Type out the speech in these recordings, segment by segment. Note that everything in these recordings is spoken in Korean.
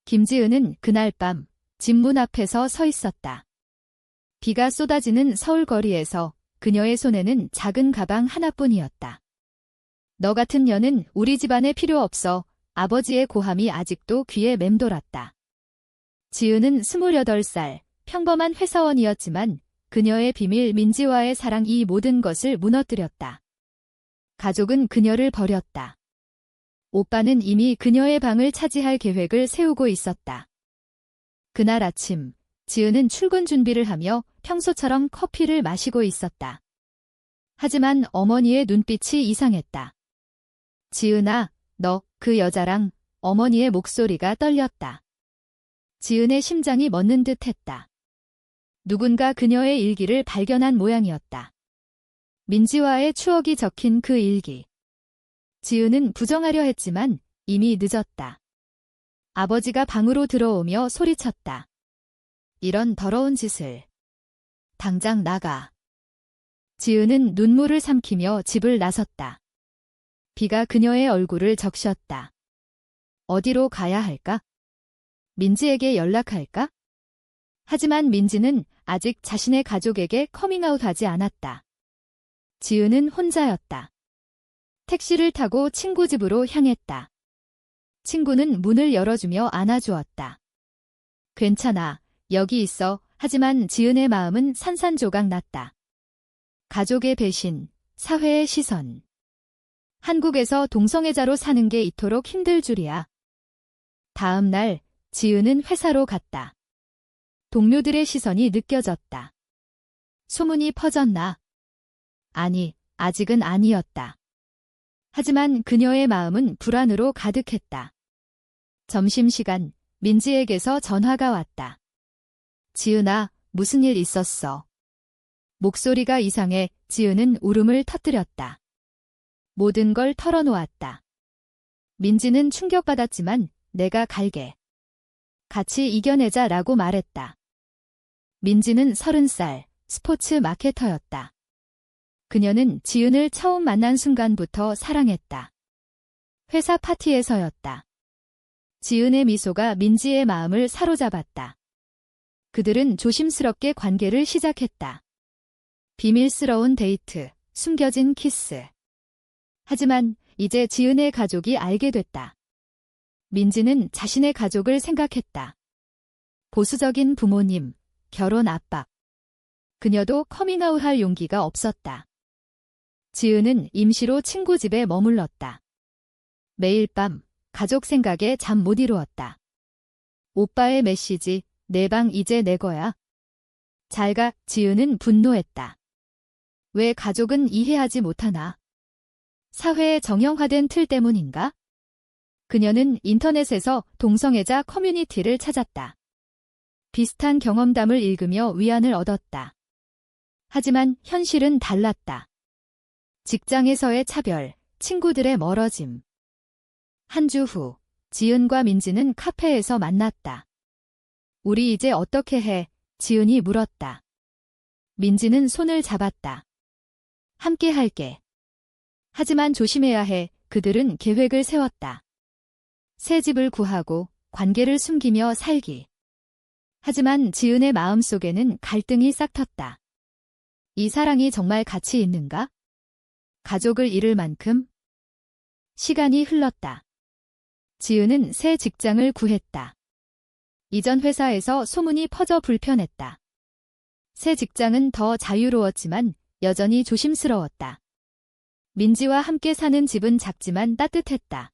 김지은은 그날 밤 집 문 앞에서 서 있었다. 비가 쏟아지는 서울 거리에서 그녀의 손에는 작은 가방 하나뿐이었다. 너 같은 년은 우리 집안에 필요 없어. 아버지의 고함이 아직도 귀에 맴돌았다. 지은은 28살, 평범한 회사원이었지만 그녀의 비밀 민지와의 사랑이 모든 것을 무너뜨렸다. 가족은 그녀를 버렸다. 오빠는 이미 그녀의 방을 차지할 계획을 세우고 있었다. 그날 아침, 지은은 출근 준비를 하며 평소처럼 커피를 마시고 있었다. 하지만 어머니의 눈빛이 이상했다. 지은아, 너 그 여자랑. 어머니의 목소리가 떨렸다. 지은의 심장이 멎는 듯했다. 누군가 그녀의 일기를 발견한 모양이었다. 민지와의 추억이 적힌 그 일기. 지은은 부정하려 했지만 이미 늦었다. 아버지가 방으로 들어오며 소리쳤다. 이런 더러운 짓을. 당장 나가. 지은은 눈물을 삼키며 집을 나섰다. 비가 그녀의 얼굴을 적셨다. 어디로 가야 할까? 민지에게 연락할까? 하지만 민지는 아직 자신의 가족에게 커밍아웃하지 않았다. 지은은 혼자였다. 택시를 타고 친구 집으로 향했다. 친구는 문을 열어주며 안아주었다. 괜찮아, 여기 있어. 하지만 지은의 마음은 산산조각 났다. 가족의 배신, 사회의 시선. 한국에서 동성애자로 사는 게 이토록 힘들 줄이야. 다음 날, 지은은 회사로 갔다. 동료들의 시선이 느껴졌다. 소문이 퍼졌나? 아니, 아직은 아니었다. 하지만 그녀의 마음은 불안으로 가득했다. 점심시간, 민지에게서 전화가 왔다. 지은아, 무슨 일 있었어? 목소리가 이상해. 지은은 울음을 터뜨렸다. 모든 걸 털어놓았다. 민지는 충격받았지만 내가 갈게. 같이 이겨내자라고 말했다. 민지는 30살, 스포츠 마케터였다. 그녀는 지은을 처음 만난 순간부터 사랑했다. 회사 파티에서였다. 지은의 미소가 민지의 마음을 사로잡았다. 그들은 조심스럽게 관계를 시작했다. 비밀스러운 데이트, 숨겨진 키스. 하지만 이제 지은의 가족이 알게 됐다. 민지는 자신의 가족을 생각했다. 보수적인 부모님, 결혼 압박. 그녀도 커밍아웃할 용기가 없었다. 지은은 임시로 친구 집에 머물렀다. 매일 밤 가족 생각에 잠 못 이루었다. 오빠의 메시지, 내 방 이제 내 거야. 잘 가. 지은은 분노했다. 왜 가족은 이해하지 못하나? 사회의 정형화된 틀 때문인가? 그녀는 인터넷에서 동성애자 커뮤니티를 찾았다. 비슷한 경험담을 읽으며 위안을 얻었다. 하지만 현실은 달랐다. 직장에서의 차별, 친구들의 멀어짐. 한 주 후, 지은과 민지는 카페에서 만났다. 우리 이제 어떻게 해? 지은이 물었다. 민지는 손을 잡았다. 함께 할게. 하지만 조심해야 해. 그들은 계획을 세웠다. 새 집을 구하고 관계를 숨기며 살기. 하지만 지은의 마음속에는 갈등이 싹텄다. 이 사랑이 정말 가치 있는가? 가족을 잃을 만큼? 시간이 흘렀다. 지은은 새 직장을 구했다. 이전 회사에서 소문이 퍼져 불편했다. 새 직장은 더 자유로웠지만 여전히 조심스러웠다. 민지와 함께 사는 집은 작지만 따뜻했다.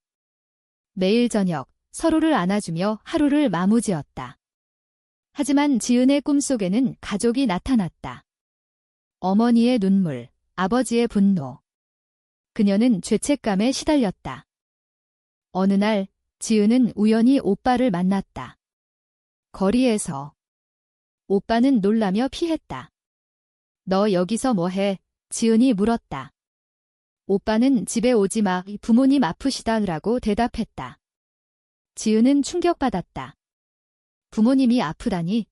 매일 저녁 서로를 안아주며 하루를 마무지었다. 하지만 지은의 꿈속에는 가족이 나타났다. 어머니의 눈물, 아버지의 분노. 그녀는 죄책감에 시달렸다. 어느 날 지은은 우연히 오빠를 만났다. 거리에서. 오빠는 놀라며 피했다. 너 여기서 뭐해? 지은이 물었다. 오빠는 집에 오지 마. 부모님 아프시다라고 대답했다. 지은은 충격받았다. 부모님이 아프다니?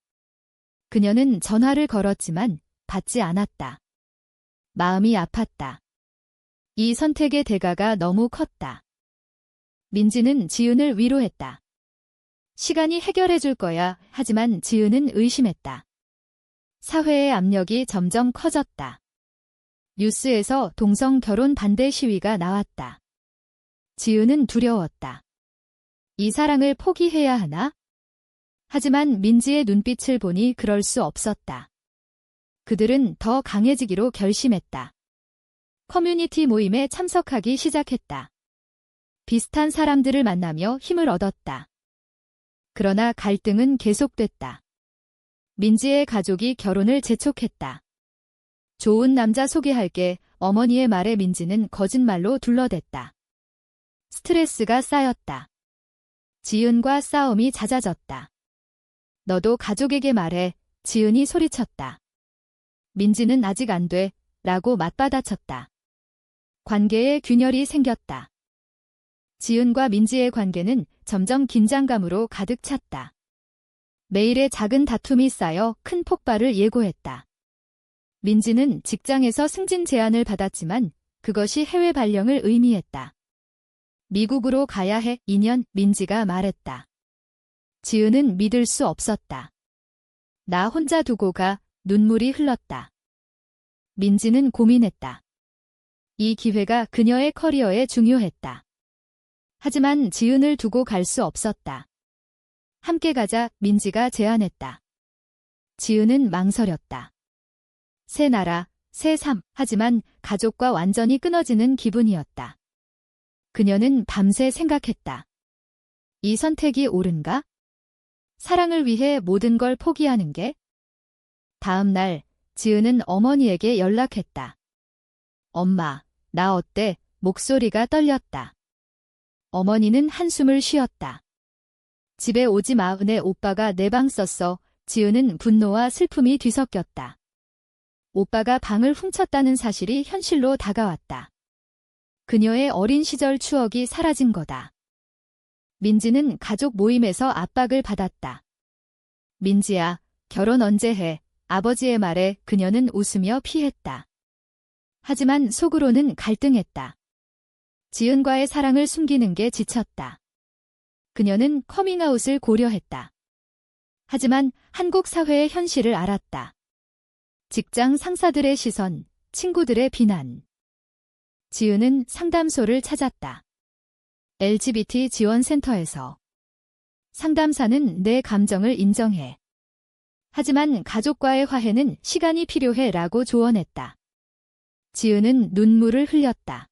그녀는 전화를 걸었지만 받지 않았다. 마음이 아팠다. 이 선택의 대가가 너무 컸다. 민지는 지은을 위로했다. 시간이 해결해 줄 거야. 하지만 지은은 의심했다. 사회의 압력이 점점 커졌다. 뉴스에서 동성 결혼 반대 시위가 나왔다. 지은은 두려웠다. 이 사랑을 포기해야 하나? 하지만 민지의 눈빛을 보니 그럴 수 없었다. 그들은 더 강해지기로 결심했다. 커뮤니티 모임에 참석하기 시작했다. 비슷한 사람들을 만나며 힘을 얻었다. 그러나 갈등은 계속됐다. 민지의 가족이 결혼을 재촉했다. 좋은 남자 소개할게. 어머니의 말에 민지는 거짓말로 둘러댔다. 스트레스가 쌓였다. 지은과 싸움이 잦아졌다. 너도 가족에게 말해. 지은이 소리쳤다. 민지는 아직 안 돼. 라고 맞받아쳤다. 관계에 균열이 생겼다. 지은과 민지의 관계는 점점 긴장감으로 가득 찼다. 매일의 작은 다툼이 쌓여 큰 폭발을 예고했다. 민지는 직장에서 승진 제안을 받았지만 그것이 해외 발령을 의미했다. 미국으로 가야 해. 2년, 민지가 말했다. 지은은 믿을 수 없었다. 나 혼자 두고 가. 눈물이 흘렀다. 민지는 고민했다. 이 기회가 그녀의 커리어에 중요했다. 하지만 지은을 두고 갈 수 없었다. 함께 가자. 민지가 제안했다. 지은은 망설였다. 새 나라, 새 삶. 하지만 가족과 완전히 끊어지는 기분이었다. 그녀는 밤새 생각했다. 이 선택이 옳은가? 사랑을 위해 모든 걸 포기하는 게? 다음 날, 지은은 어머니에게 연락했다. 엄마, 나 어때? 목소리가 떨렸다. 어머니는 한숨을 쉬었다. 집에 오지 마. 은혜 오빠가 내 방 썼어. 지은은 분노와 슬픔이 뒤섞였다. 오빠가 방을 훔쳤다는 사실이 현실로 다가왔다. 그녀의 어린 시절 추억이 사라진 거다. 민지는 가족 모임에서 압박을 받았다. 민지야, 결혼 언제 해? 아버지의 말에 그녀는 웃으며 피했다. 하지만 속으로는 갈등했다. 지은과의 사랑을 숨기는 게 지쳤다. 그녀는 커밍아웃을 고려했다. 하지만 한국 사회의 현실을 알았다. 직장 상사들의 시선, 친구들의 비난. 지은은 상담소를 찾았다. LGBT 지원센터에서. 상담사는 내 감정을 인정해. 하지만 가족과의 화해는 시간이 필요해 라고 조언했다. 지은은 눈물을 흘렸다.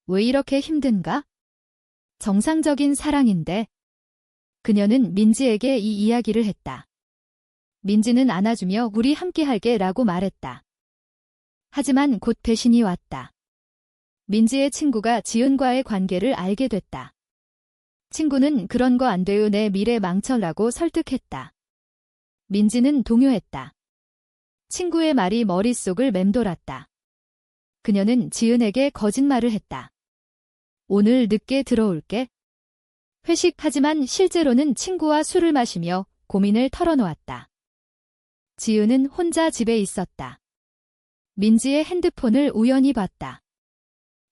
왜 이렇게 힘든가? 정상적인 사랑인데. 그녀는 민지에게 이 이야기를 했다. 민지는 안아주며 우리 함께 할게 라고 말했다. 하지만 곧 배신이 왔다. 민지의 친구가 지은과의 관계를 알게 됐다. 친구는 그런 거 안 돼요. 내 미래 망쳐라고 설득했다. 민지는 동요했다. 친구의 말이 머릿속을 맴돌았다. 그녀는 지은에게 거짓말을 했다. 오늘 늦게 들어올게. 회식하지만 실제로는 친구와 술을 마시며 고민을 털어놓았다. 지은은 혼자 집에 있었다. 민지의 핸드폰을 우연히 봤다.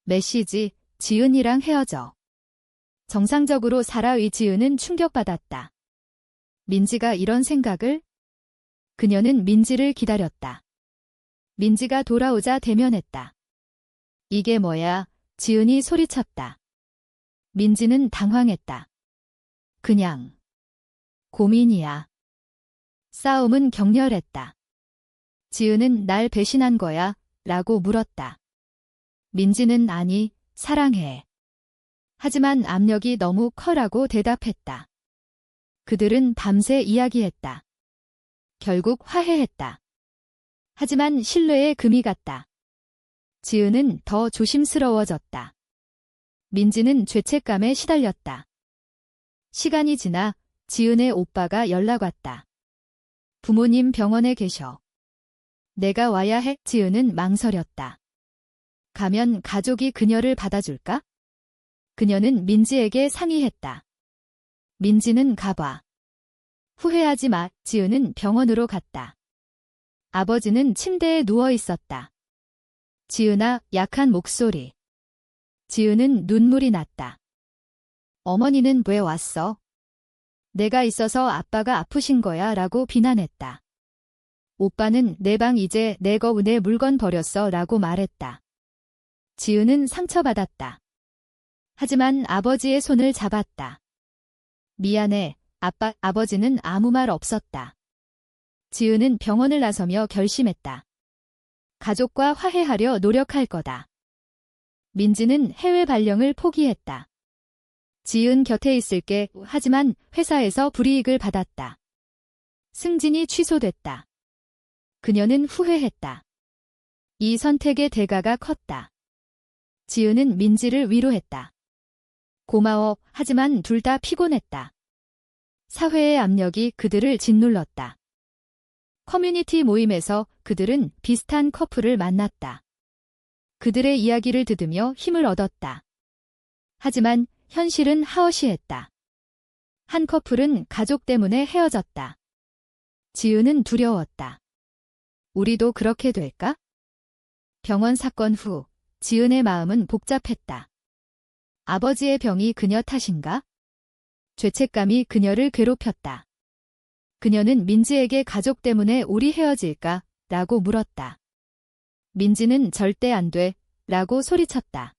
메시지, 지은이랑 헤어져. 정상적으로 살아의 지은은 충격받았다. 민지가 이런 생각을? 그녀는 민지를 기다렸다. 민지가 돌아오자 대면했다. 이게 뭐야? 지은이 소리쳤다. 민지는 당황했다. 그냥 고민이야. 싸움은 격렬했다. 지은은 날 배신한 거야? 라고 물었다. 민지는 아니, 사랑해. 하지만 압력이 너무 커라고 대답했다. 그들은 밤새 이야기했다. 결국 화해했다. 하지만 신뢰의 금이 갔다. 지은은 더 조심스러워졌다. 민지는 죄책감에 시달렸다. 시간이 지나 지은의 오빠가 연락 왔다. 부모님 병원에 계셔. 내가 와야 해. 지은은 망설였다. 가면 가족이 그녀를 받아줄까? 그녀는 민지에게 상의했다. 민지는 가봐. 후회하지 마. 지은은 병원으로 갔다. 아버지는 침대에 누워 있었다. 지은아, 약한 목소리. 지은은 눈물이 났다. 어머니는 왜 왔어? 내가 있어서 아빠가 아프신 거야 라고 비난했다. 오빠는 내 방 이제 내 거운에 물건 버렸어 라고 말했다. 지은은 상처받았다. 하지만 아버지의 손을 잡았다. 미안해, 아빠. 아버지는 아무 말 없었다. 지은은 병원을 나서며 결심했다. 가족과 화해하려 노력할 거다. 민지는 해외 발령을 포기했다. 지은 곁에 있을게. 하지만 회사에서 불이익을 받았다. 승진이 취소됐다. 그녀는 후회했다. 이 선택의 대가가 컸다. 지은은 민지를 위로했다. 고마워. 하지만 둘 다 피곤했다. 사회의 압력이 그들을 짓눌렀다. 커뮤니티 모임에서 그들은 비슷한 커플을 만났다. 그들의 이야기를 들으며 힘을 얻었다. 하지만 현실은 하어시했다. 한 커플은 가족 때문에 헤어졌다. 지은은 두려웠다. 우리도 그렇게 될까? 병원 사건 후 지은의 마음은 복잡했다. 아버지의 병이 그녀 탓인가? 죄책감이 그녀를 괴롭혔다. 그녀는 민지에게 가족 때문에 우리 헤어질까? 라고 물었다. 민지는 절대 안 돼, 라고 소리쳤다.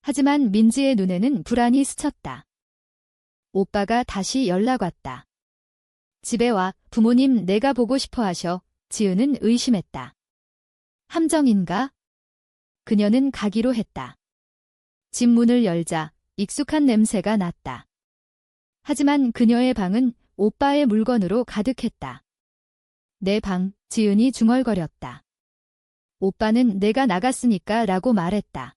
하지만 민지의 눈에는 불안이 스쳤다. 오빠가 다시 연락 왔다. 집에 와, 부모님 내가 보고 싶어 하셔. 지은은 의심했다. 함정인가? 그녀는 가기로 했다. 집 문을 열자 익숙한 냄새가 났다. 하지만 그녀의 방은 오빠의 물건으로 가득했다. 내 방, 지은이 중얼거렸다. 오빠는 내가 나갔으니까 라고 말했다.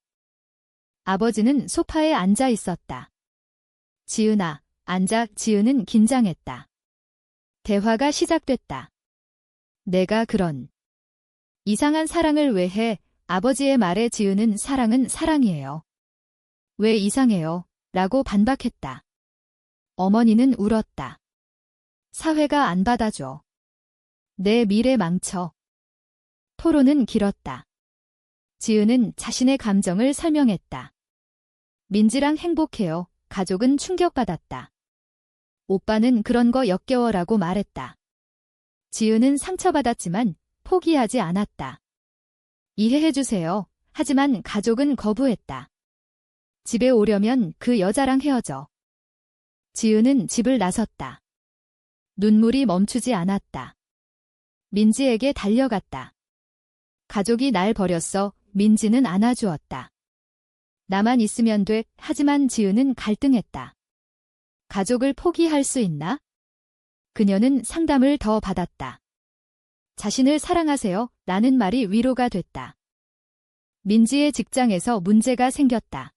아버지는 소파에 앉아 있었다. 지은아, 앉아. 지은은 긴장했다. 대화가 시작됐다. 내가 그런 이상한 사랑을 왜 해? 아버지의 말에 지은은 사랑은 사랑이에요. 왜 이상해요? 라고 반박했다. 어머니는 울었다. 사회가 안 받아줘. 내 미래 망쳐. 토론은 길었다. 지은은 자신의 감정을 설명했다. 민지랑 행복해요. 가족은 충격받았다. 오빠는 그런 거 역겨워라고 말했다. 지은은 상처받았지만 포기하지 않았다. 이해해주세요. 하지만 가족은 거부했다. 집에 오려면 그 여자랑 헤어져. 지은은 집을 나섰다. 눈물이 멈추지 않았다. 민지에게 달려갔다. 가족이 날 버렸어. 민지는 안아주었다. 나만 있으면 돼. 하지만 지은은 갈등했다. 가족을 포기할 수 있나? 그녀는 상담을 더 받았다. 자신을 사랑하세요. 라는 말이 위로가 됐다. 민지의 직장에서 문제가 생겼다.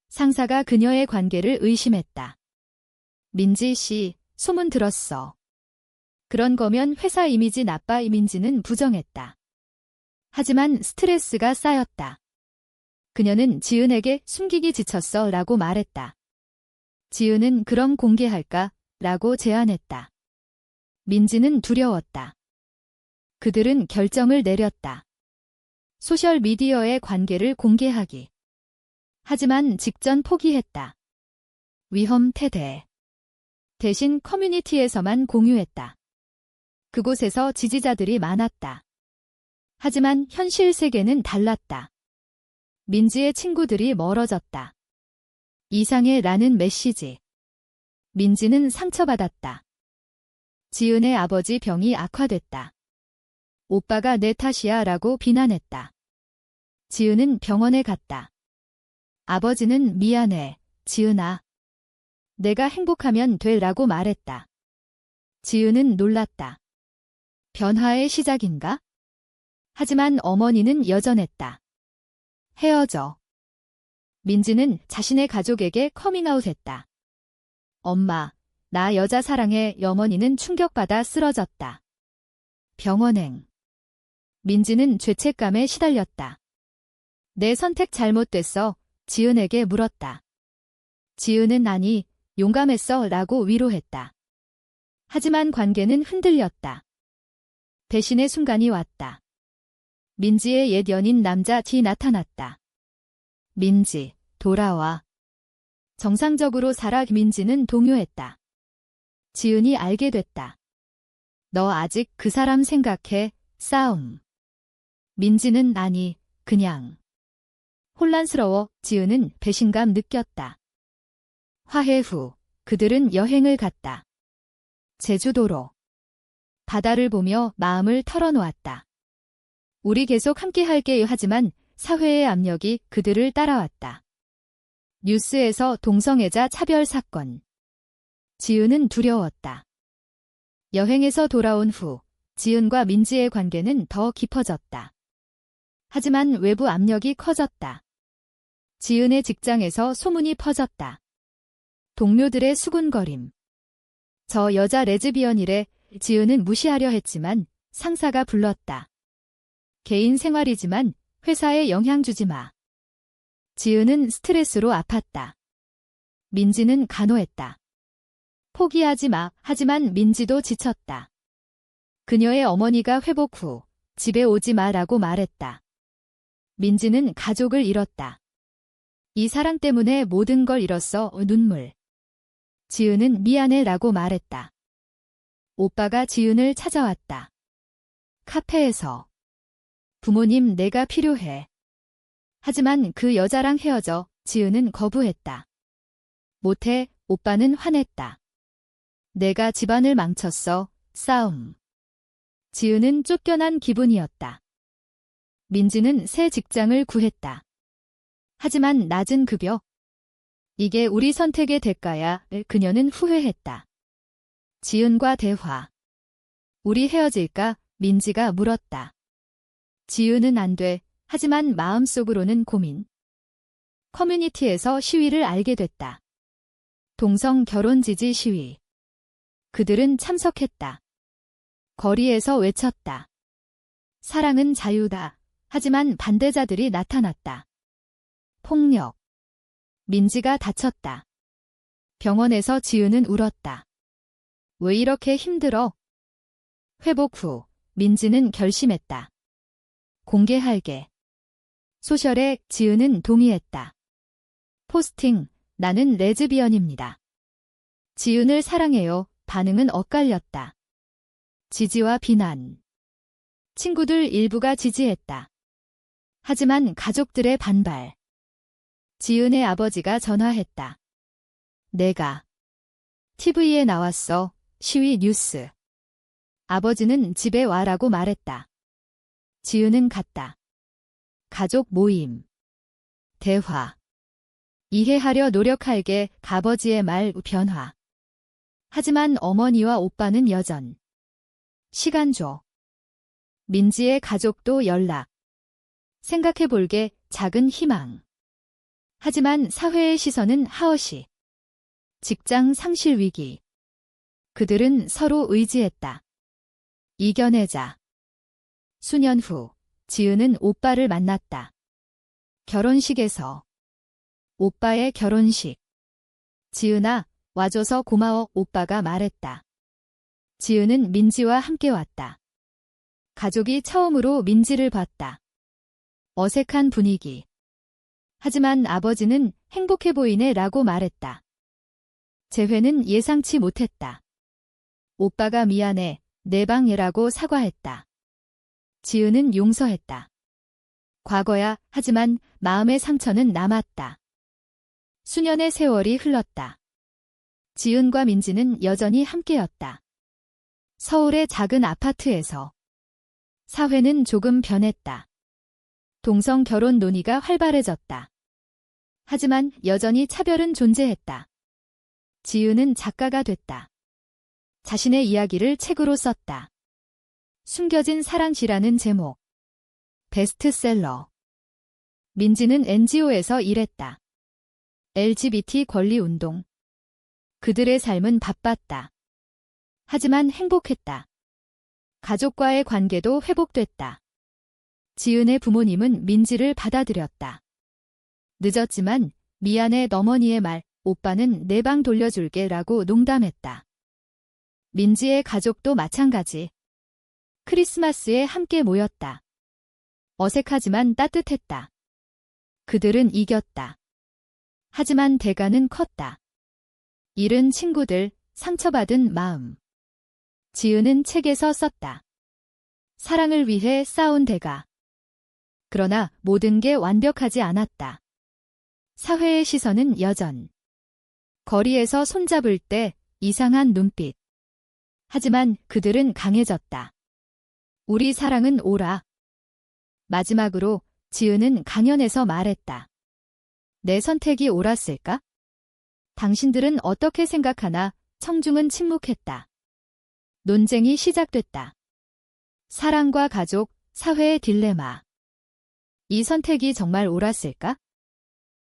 상사가 그녀의 관계를 의심했다. 민지 씨, 소문 들었어. 그런 거면 회사 이미지 나빠. 민지는 부정했다. 하지만 스트레스가 쌓였다. 그녀는 지은에게 숨기기 지쳤어 라고 말했다. 지은은 그럼 공개할까? 라고 제안했다. 민지는 두려웠다. 그들은 결정을 내렸다. 소셜미디어의 관계를 공개하기. 하지만 직전 포기했다. 위험 태대. 대신 커뮤니티에서만 공유했다. 그곳에서 지지자들이 많았다. 하지만 현실 세계는 달랐다. 민지의 친구들이 멀어졌다. 이상해 라는 메시지. 민지는 상처받았다. 지은의 아버지 병이 악화됐다. 오빠가 내 탓이야 라고 비난했다. 지은은 병원에 갔다. 아버지는 미안해, 지은아. 내가 행복하면 돼 라고 말했다. 지은은 놀랐다. 변화의 시작인가? 하지만 어머니는 여전했다. 헤어져. 민지는 자신의 가족에게 커밍아웃했다. 엄마, 나 여자 사랑해. 어머니는 충격받아 쓰러졌다. 병원행. 민지는 죄책감에 시달렸다. 내 선택 잘못됐어. 지은에게 물었다. 지은은 아니, 용감했어 라고 위로했다. 하지만 관계는 흔들렸다. 배신의 순간이 왔다. 민지의 옛 연인 남자 D 나타났다. 민지, 돌아와. 정상적으로 살아. 민지는 동요했다. 지은이 알게 됐다. 너 아직 그 사람 생각해? 싸움. 민지는 아니, 그냥. 혼란스러워 지은은 배신감 느꼈다. 화해 후 그들은 여행을 갔다. 제주도로. 바다를 보며 마음을 털어놓았다. 우리 계속 함께 할게요 하지만 사회의 압력이 그들을 따라왔다. 뉴스에서 동성애자 차별 사건. 지은은 두려웠다. 여행에서 돌아온 후 지은과 민지의 관계는 더 깊어졌다. 하지만 외부 압력이 커졌다. 지은의 직장에서 소문이 퍼졌다. 동료들의 수군거림. 저 여자 레즈비언이래. 지은은 무시하려 했지만 상사가 불렀다. 개인 생활이지만 회사에 영향 주지 마. 지은은 스트레스로 아팠다. 민지는 간호했다. 포기하지 마. 하지만 민지도 지쳤다. 그녀의 어머니가 회복 후 집에 오지 마라고 말했다. 민지는 가족을 잃었다. 이 사랑 때문에 모든 걸 잃었어. 눈물. 지은은 미안해라고 말했다. 오빠가 지은을 찾아왔다. 카페에서. 부모님 내가 필요해. 하지만 그 여자랑 헤어져 지은은 거부했다. 못해. 오빠는 화냈다. 내가 집안을 망쳤어. 싸움. 지은은 쫓겨난 기분이었다. 민지는 새 직장을 구했다. 하지만 낮은 급여. 이게 우리 선택의 대가야. 그녀는 후회했다. 지은과 대화. 우리 헤어질까? 민지가 물었다. 지은은 안 돼. 하지만 마음속으로는 고민. 커뮤니티에서 시위를 알게 됐다. 동성 결혼 지지 시위. 그들은 참석했다. 거리에서 외쳤다. 사랑은 자유다. 하지만 반대자들이 나타났다. 폭력. 민지가 다쳤다. 병원에서 지은은 울었다. 왜 이렇게 힘들어? 회복 후 민지는 결심했다. 공개할게. 소셜에 지은은 동의했다. 포스팅, 나는 레즈비언입니다. 지은을 사랑해요. 반응은 엇갈렸다. 지지와 비난. 친구들 일부가 지지했다. 하지만 가족들의 반발. 지은의 아버지가 전화했다. 내가 TV에 나왔어. 시위 뉴스. 아버지는 집에 와라고 말했다. 지은은 갔다. 가족 모임. 대화. 이해하려 노력할게. 아버지의 말 변화. 하지만 어머니와 오빠는 여전. 시간 줘. 민지의 가족도 연락. 생각해볼게. 작은 희망. 하지만 사회의 시선은 하엇이. 직장 상실 위기. 그들은 서로 의지했다. 이겨내자. 수년 후 지은은 오빠를 만났다. 결혼식에서. 오빠의 결혼식. 지은아, 와줘서 고마워. 오빠가 말했다. 지은은 민지와 함께 왔다. 가족이 처음으로 민지를 봤다. 어색한 분위기. 하지만 아버지는 행복해 보이네 라고 말했다. 재회는 예상치 못했다. 오빠가 미안해. 내 방이라고 사과했다. 지은은 용서했다. 과거야. 하지만 마음의 상처는 남았다. 수년의 세월이 흘렀다. 지은과 민지는 여전히 함께였다. 서울의 작은 아파트에서. 사회는 조금 변했다. 동성 결혼 논의가 활발해졌다. 하지만 여전히 차별은 존재했다. 지은은 작가가 됐다. 자신의 이야기를 책으로 썼다. 숨겨진 사랑시라는 제목. 베스트셀러. 민지는 NGO에서 일했다. LGBT 권리 운동. 그들의 삶은 바빴다. 하지만 행복했다. 가족과의 관계도 회복됐다. 지은의 부모님은 민지를 받아들였다. 늦었지만 미안해. 어머니의 말. 오빠는 내 방 돌려줄게 라고 농담했다. 민지의 가족도 마찬가지. 크리스마스에 함께 모였다. 어색하지만 따뜻했다. 그들은 이겼다. 하지만 대가는 컸다. 잃은 친구들, 상처받은 마음. 지은은 책에서 썼다. 사랑을 위해 싸운 대가. 그러나 모든 게 완벽하지 않았다. 사회의 시선은 여전. 거리에서 손잡을 때 이상한 눈빛. 하지만 그들은 강해졌다. 우리 사랑은 옳아. 마지막으로 지은은 강연에서 말했다. 내 선택이 옳았을까? 당신들은 어떻게 생각하나? 청중은 침묵했다. 논쟁이 시작됐다. 사랑과 가족, 사회의 딜레마. 이 선택이 정말 옳았을까?